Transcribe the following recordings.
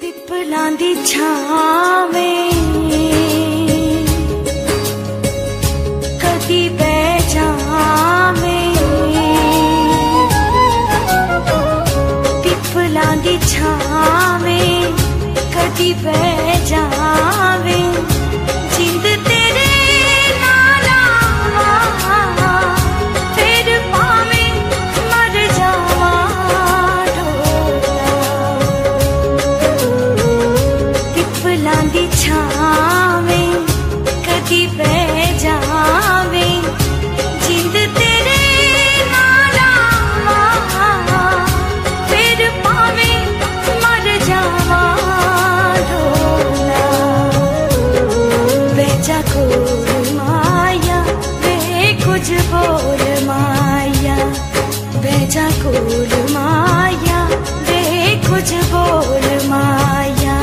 पिपलां दी छावें कदी बह जावें, पिपलां दी छावें कदी बह जावें, जिंद तेरे नाल आवां फिर भावें मर जावां ढोला। पिपलां दी छावें कदी बह जावें, जिंद तेरे नाल आवां फिर भावें मर जावां ढोला। बह जा कोल माया वे कुछ बोल माया, बह जा कोल माया वे कुछ बोल माया।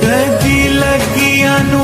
कदी लगियां नू